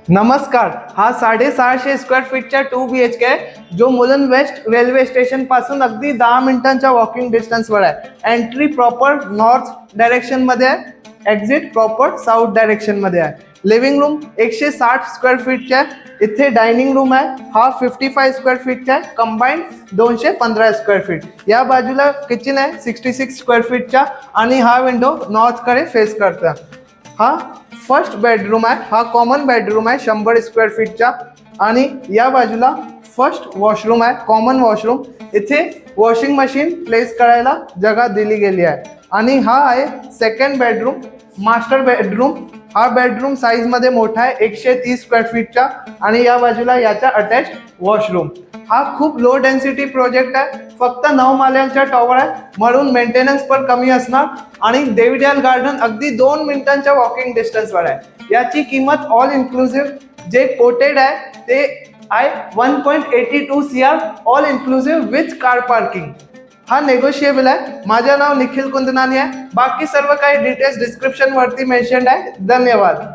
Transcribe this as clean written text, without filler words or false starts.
नमस्कार. हा 650 square फीटचा 2 BHK आहे, जो मुलन वेस्ट रेल्वे स्टेशन पासून अगदी 10 मिनिटांच्या वॉकिंग डिस्टन्सवर आहे. एंट्री प्रॉपर नॉर्थ डायरेक्शन मध्ये आहे, एक्झिट प्रॉपर साऊथ डायरेक्शन मध्ये आहे. लिव्हिंग रूम 160 स्क्वेअर फीटचा आहे. इथे डायनिंग रूम आहे, हा 55 स्क्वेअर फीटचा आहे, कंबाईंड 215 स्क्वेअर फीट. या बाजूला किचन आहे 66 स्क्वेअर फीटचा आणि हा विंडो नॉर्थकडे फेस करतो. हा फर्स्ट बेडरूम आहे, हा कॉमन बेडरूम आहे 100 स्क्वेअर फीटचा. आणि या बाजूला फर्स्ट वॉशरूम आहे, कॉमन वॉशरूम. इथे वॉशिंग मशीन प्लेस करायला जागा दिली गेली आहे. आणि हा आहे सेकंड बेडरूम, मास्टर बेडरूम. हा बेडरूम साईज मध्ये मोठा आहे, 130 स्क्वेअर फीटचा. आणि या बाजूला याचा अटॅच वॉशरूम. हा खूप लो डेन्सिटी प्रोजेक्ट आहे, फक्त 9 माळ्यांचा टॉवर आहे, म्हणून मेंटेनन्स पण कमी असणार. आणि देविडियाल गार्डन अगदी 2 मिनिटांच्या वॉकिंग डिस्टन्सवर आहे. याची किंमत ऑल इन्क्लुसिव्ह जे कोटेड आहे ते आहे 1.82 CR all inclusive with car parking. हा नेगोशिएबल आहे. माझं नाव निखिल कुंदनानी आहे. बाकी सर्व काही डिटेल्स डिस्क्रिप्शन वरती मेन्शन आहे. धन्यवाद.